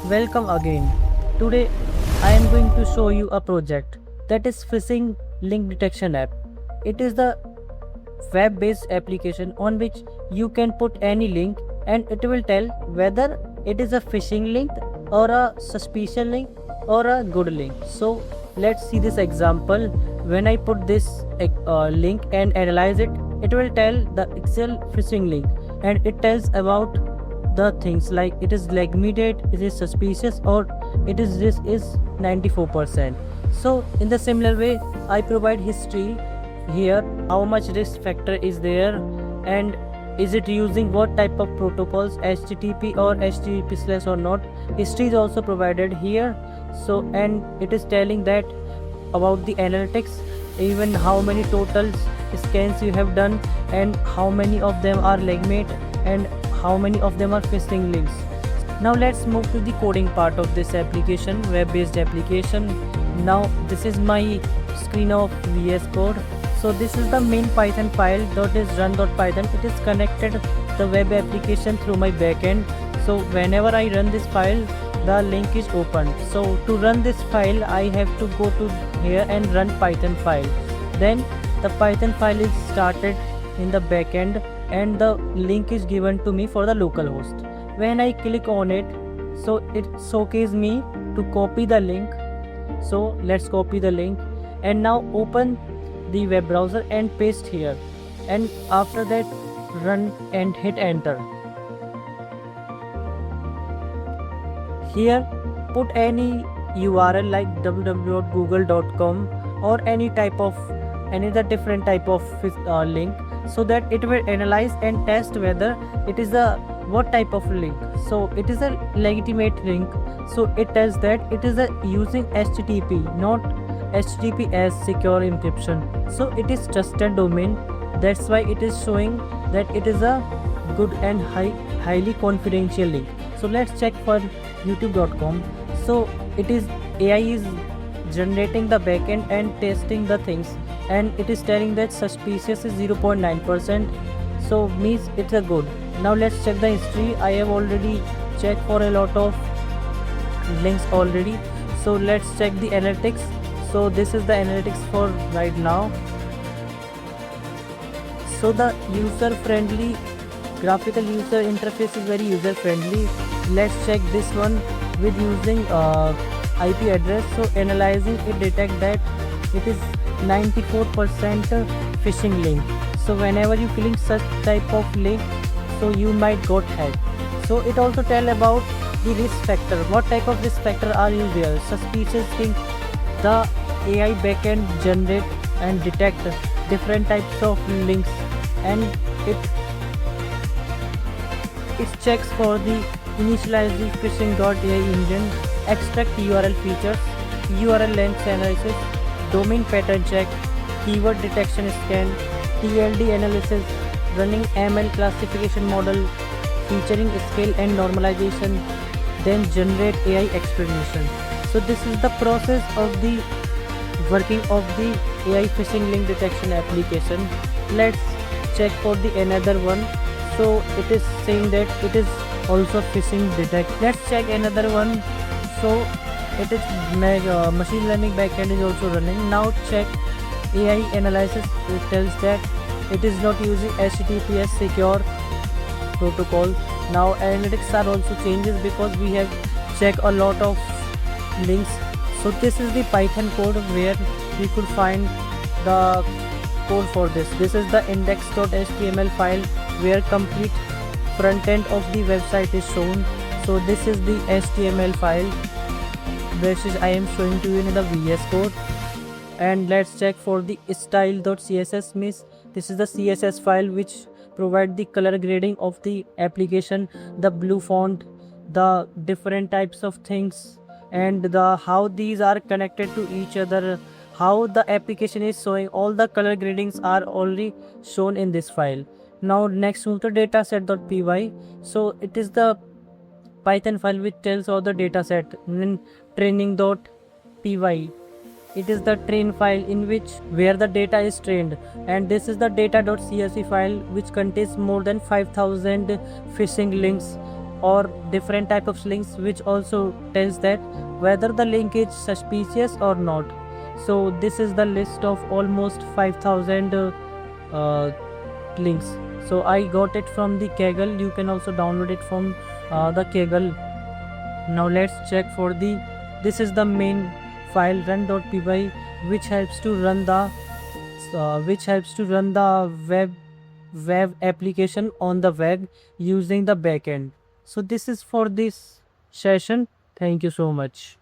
Welcome again. Today I am going to show you a project that is phishing link detection app. It is the web-based application on which you can put any link and it will tell whether it is a phishing link or a suspicious link or a good link. So let's see this example. When I put this link and analyze it, it will tell the actual phishing link and it tells about the things like it is legitimate, it is suspicious, or it is this is 94%. So in the similar way, I provide history here, how much risk factor is there, and is it using what type of protocols, HTTP or HTTP/ or not. History is also provided here. So and it is telling that about the analytics, even how many totals scans you have done and how many of them are legitimate and how many of them are phishing links. Now let's move to the coding part of this application, web-based application. Now this is my screen of VS Code. So this is the main Python file that is run.python. It is connected the web application through my backend. So whenever I run this file, the link is opened. So to run this file, I have to go to here and run Python file. Then the Python file is started in the backend and the link is given to me for the local host. When I click on it, so it showcases me to copy the link. So let's copy the link and now open the web browser and paste here, and after that run and hit enter. Here put any URL like www.google.com or any other different type of link, so that it will analyze and test whether it is a what type of link. So it is a legitimate link, so it tells that it is a using HTTP, not HTTP as secure encryption. So it is trusted domain, that's why it is showing that it is a good and highly confidential link. So let's check for youtube.com. So it is AI is generating the backend and testing the things, and it is telling that suspicious is 0.9%, so means it's a good. Now let's check the history. I have already checked for a lot of links already, so let's check the analytics. So this is the analytics for right now. So the user friendly graphical user interface is very user friendly. Let's check this one with using IP address. So analyzing it detect that it is 94% phishing link. So whenever you click such type of link, so you might got hacked. So it also tell about the risk factor. What type of risk factor are you there? Suspicious link. The AI backend generate and detect different types of links, and it checks for the initialize the phishing.ai engine, extract URL features, URL length analysis, domain pattern check, keyword detection scan, TLD analysis, running ML classification model featuring scale and normalization, then generate AI explanation. So this is the process of the working of the AI phishing link detection application. Let's check for the another one. So it is saying that it is also phishing detect. Let's check another one. So it is machine learning backend is also running. Now check AI analysis. It tells that it is not using HTTPS secure protocol. Now analytics are also changes because we have checked a lot of links. So this is the Python code where we could find the code for this. This is the index.html file where complete front end of the website is shown. So this is the HTML file which is I am showing to you in the VS Code. And let's check for the style.css. means this is the CSS file which provide the color grading of the application, the blue font, the different types of things, and the how these are connected to each other, how the application is showing. All the color gradings are already shown in this file. Now next move to dataset.py. So it is the Python file which tells all the dataset. Then training.py, it is the train file in which where the data is trained, and this is the data.csv file which contains more than 5000 phishing links or different type of links which also tells that whether the link is suspicious or not. So this is the list of almost 5000 links. So I got it from the Kaggle. You can also download it from the Kaggle. Now let's check for the, this is the main file run.py, which helps to run the web application on the web using the backend. So this is for this session. Thank you so much.